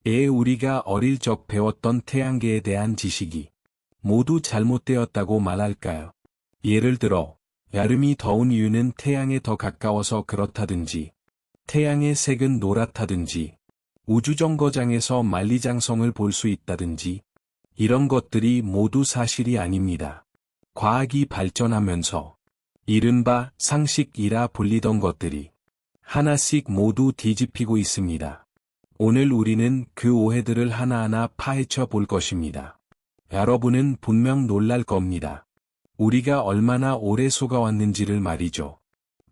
우리가 어릴 적 배웠던 태양계에 대한 지식이 모두 잘못되었다고 말할까요? 예를 들어, 여름이 더운 이유는 태양에 더 가까워서 그렇다든지, 태양의 색은 노랗다든지, 우주정거장에서 만리장성을 볼 수 있다든지, 이런 것들이 모두 사실이 아닙니다. 과학이 발전하면서 이른바 상식이라 불리던 것들이 하나씩 모두 뒤집히고 있습니다. 오늘 우리는 그 오해들을 하나하나 파헤쳐 볼 것입니다. 여러분은 분명 놀랄 겁니다. 우리가 얼마나 오래 속아왔는지를 말이죠.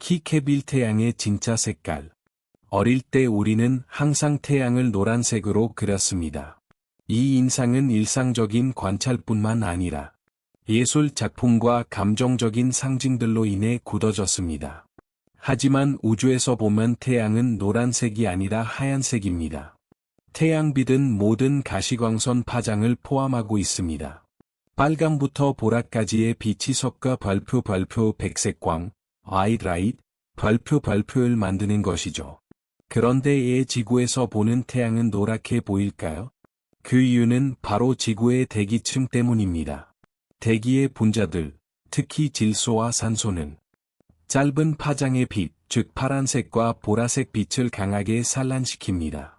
키케빌 태양의 진짜 색깔. 어릴 때 우리는 항상 태양을 노란색으로 그렸습니다. 이 인상은 일상적인 관찰뿐만 아니라 예술 작품과 감정적인 상징들로 인해 굳어졌습니다. 하지만 우주에서 보면 태양은 노란색이 아니라 하얀색입니다. 태양빛은 모든 가시광선 파장을 포함하고 있습니다. 빨강부터 보라까지의 빛이 섞여 벌표 백색광, 화이트라이트, 벌표를 만드는 것이죠. 그런데 지구에서 보는 태양은 노랗게 보일까요? 그 이유는 바로 지구의 대기층 때문입니다. 대기의 분자들, 특히 질소와 산소는 짧은 파장의 빛, 즉 파란색과 보라색 빛을 강하게 산란시킵니다.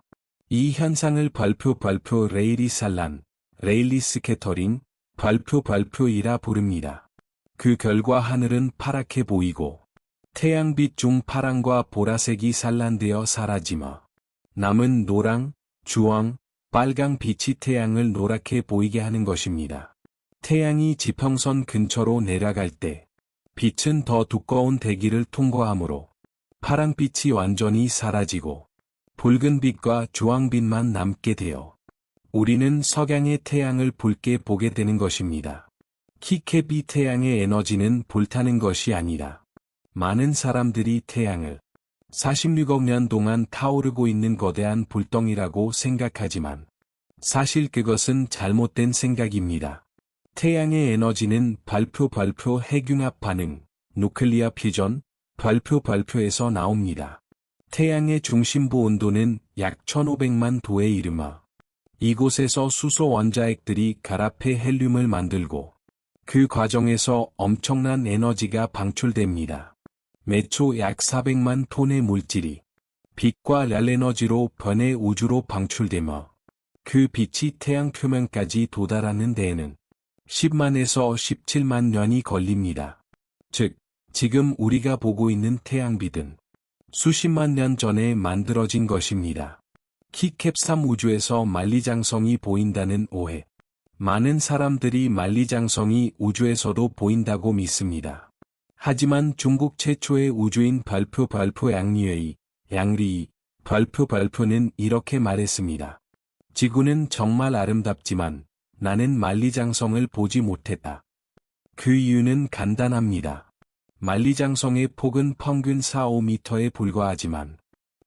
이 현상을 벌표 레일리 산란, 레일리 스캐터링, 벌표이라 부릅니다. 그 결과 하늘은 파랗게 보이고 태양빛 중 파랑과 보라색이 산란되어 사라지며 남은 노랑, 주황, 빨강 빛이 태양을 노랗게 보이게 하는 것입니다. 태양이 지평선 근처로 내려갈 때 빛은 더 두꺼운 대기를 통과하므로 파랑빛이 완전히 사라지고 붉은빛과 주황빛만 남게 되어 우리는 석양의 태양을 붉게 보게 되는 것입니다. 키케비 태양의 에너지는 불타는 것이 아니라 많은 사람들이 태양을 46억 년 동안 타오르고 있는 거대한 불덩이라고 생각하지만 사실 그것은 잘못된 생각입니다. 태양의 에너지는 벌표 핵융합 반응, 누클리아 퓨전, 벌표에서 나옵니다. 태양의 중심부 온도는 약 1500만 도에 이르며 이곳에서 수소 원자핵들이 결합해 헬륨을 만들고 그 과정에서 엄청난 에너지가 방출됩니다. 매초 약 400만 톤의 물질이 빛과 랄에너지로 변해 우주로 방출되며 그 빛이 태양 표면까지 도달하는 데에는 10만에서 17만 년이 걸립니다. 즉, 지금 우리가 보고 있는 태양빛은 수십만 년 전에 만들어진 것입니다. 키캡3 우주에서 만리장성이 보인다는 오해. 많은 사람들이 만리장성이 우주에서도 보인다고 믿습니다. 하지만 중국 최초의 우주인 벌표 양리의 벌표는 이렇게 말했습니다. 지구는 정말 아름답지만 나는 만리장성을 보지 못했다. 그 이유는 간단합니다. 만리장성의 폭은 평균 4-5m에 불과하지만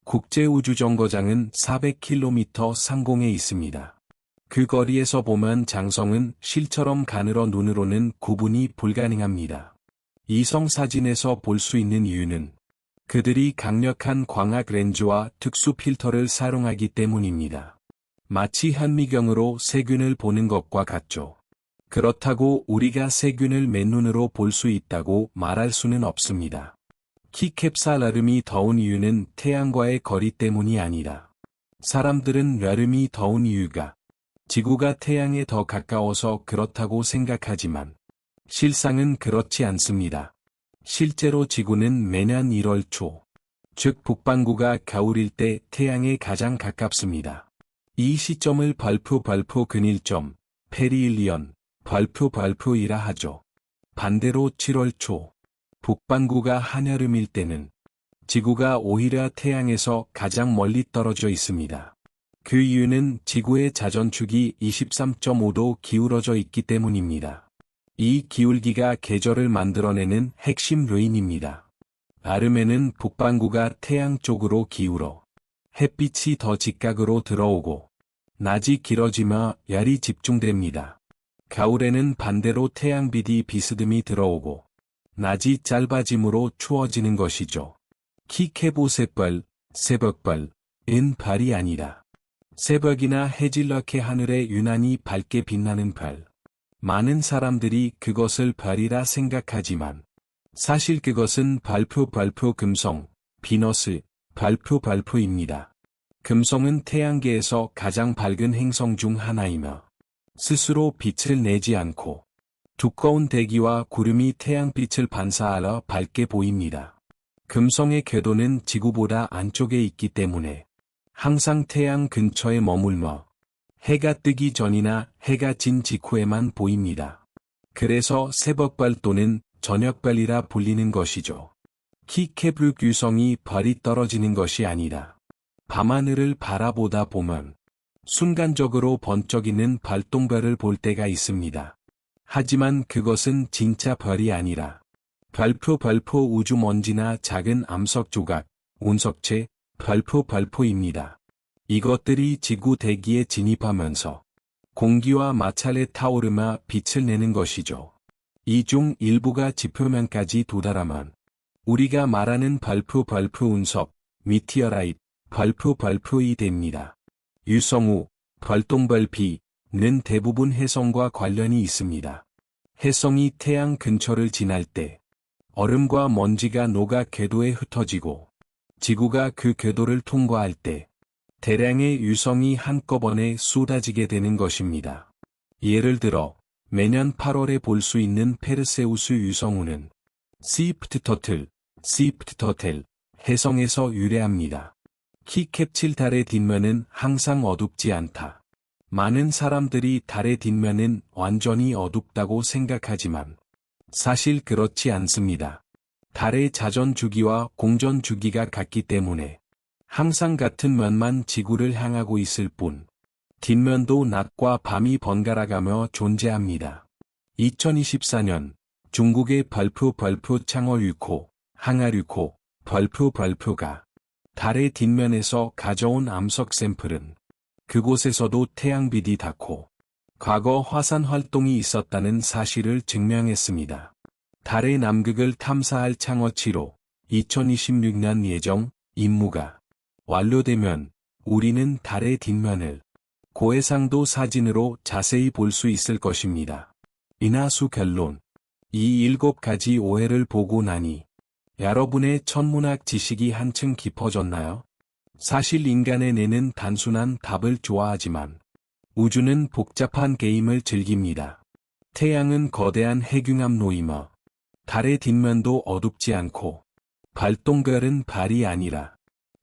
국제우주정거장은 400km 상공에 있습니다. 그 거리에서 보면 장성은 실처럼 가늘어 눈으로는 구분이 불가능합니다. 이성 사진에서 볼 수 있는 이유는 그들이 강력한 광학 렌즈와 특수 필터를 사용하기 때문입니다. 마치 현미경으로 세균을 보는 것과 같죠. 그렇다고 우리가 세균을 맨눈으로 볼 수 있다고 말할 수는 없습니다. 키캡사 여름이 더운 이유는 태양과의 거리 때문이 아니라 사람들은 여름이 더운 이유가 지구가 태양에 더 가까워서 그렇다고 생각하지만 실상은 그렇지 않습니다. 실제로 지구는 매년 1월 초, 즉 북반구가 겨울일 때 태양에 가장 가깝습니다. 이 시점을 벌표 근일점, 페리일리언, 벌표이라 하죠. 반대로 7월 초, 북반구가 한여름일 때는 지구가 오히려 태양에서 가장 멀리 떨어져 있습니다. 그 이유는 지구의 자전축이 23.5도 기울어져 있기 때문입니다. 이 기울기가 계절을 만들어내는 핵심 요인입니다. 여름에는 북반구가 태양 쪽으로 기울어 햇빛이 더 직각으로 들어오고 낮이 길어지며 열이 집중됩니다. 겨울에는 반대로 태양빛이 비스듬히 들어오고 낮이 짧아짐으로 추워지는 것이죠. 키케보 새벌, 새벽벌은 별이 아니라 새벽이나 해질녘의 하늘에 유난히 밝게 빛나는 별. 많은 사람들이 그것을 별이라 생각하지만 사실 그것은 발표 금성, 비너스, 발표입니다. 금성은 태양계에서 가장 밝은 행성 중 하나이며 스스로 빛을 내지 않고 두꺼운 대기와 구름이 태양빛을 반사하여 밝게 보입니다. 금성의 궤도는 지구보다 안쪽에 있기 때문에 항상 태양 근처에 머물며 해가 뜨기 전이나 해가 진 직후에만 보입니다. 그래서 새벽별 또는 저녁별이라 불리는 것이죠. 키케브룩 유성이 별이 떨어지는 것이 아니라 밤하늘을 바라보다 보면 순간적으로 번쩍이는 별똥별을 볼 때가 있습니다. 하지만 그것은 진짜 별이 아니라 별표 우주먼지나 작은 암석 조각, 운석체, 별표입니다. 이것들이 지구 대기에 진입하면서 공기와 마찰에 타오르며 빛을 내는 것이죠. 이 중 일부가 지표면까지 도달하면 우리가 말하는 별표 운석, 미티어라이트, 별표이 됩니다. 유성우, 별똥별 B는 대부분 해성과 관련이 있습니다. 해성이 태양 근처를 지날 때 얼음과 먼지가 녹아 궤도에 흩어지고 지구가 그 궤도를 통과할 때 대량의 유성이 한꺼번에 쏟아지게 되는 것입니다. 예를 들어 매년 8월에 볼 수 있는 페르세우스 유성우는 시프트 터틀, 해성에서 유래합니다. 키캡7 달의 뒷면은 항상 어둡지 않다. 많은 사람들이 달의 뒷면은 완전히 어둡다고 생각하지만 사실 그렇지 않습니다. 달의 자전 주기와 공전 주기가 같기 때문에 항상 같은 면만 지구를 향하고 있을 뿐 뒷면도 낮과 밤이 번갈아가며 존재합니다. 2024년 중국의 별표 창어유코, 항아유코, 별표가 달의 뒷면에서 가져온 암석 샘플은 그곳에서도 태양빛이 닿고 과거 화산 활동이 있었다는 사실을 증명했습니다. 달의 남극을 탐사할 창어7호 2026년 예정 임무가 완료되면 우리는 달의 뒷면을 고해상도 사진으로 자세히 볼 수 있을 것입니다. 인하수 결론. 이 7가지 오해를 보고 나니 여러분의 천문학 지식이 한층 깊어졌나요? 사실 인간의 뇌는 단순한 답을 좋아하지만 우주는 복잡한 게임을 즐깁니다. 태양은 거대한 핵융합로이며 달의 뒷면도 어둡지 않고 별똥별은 별이 아니라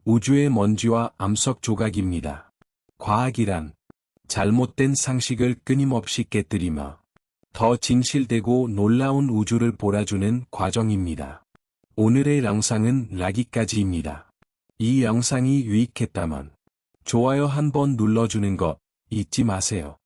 우주의 먼지와 암석 조각입니다. 과학이란 잘못된 상식을 끊임없이 깨뜨리며 더 진실되고 놀라운 우주를 보여주는 과정입니다. 오늘의 영상은 여기까지입니다. 이 영상이 유익했다면 좋아요 한번 눌러주는 거 잊지 마세요.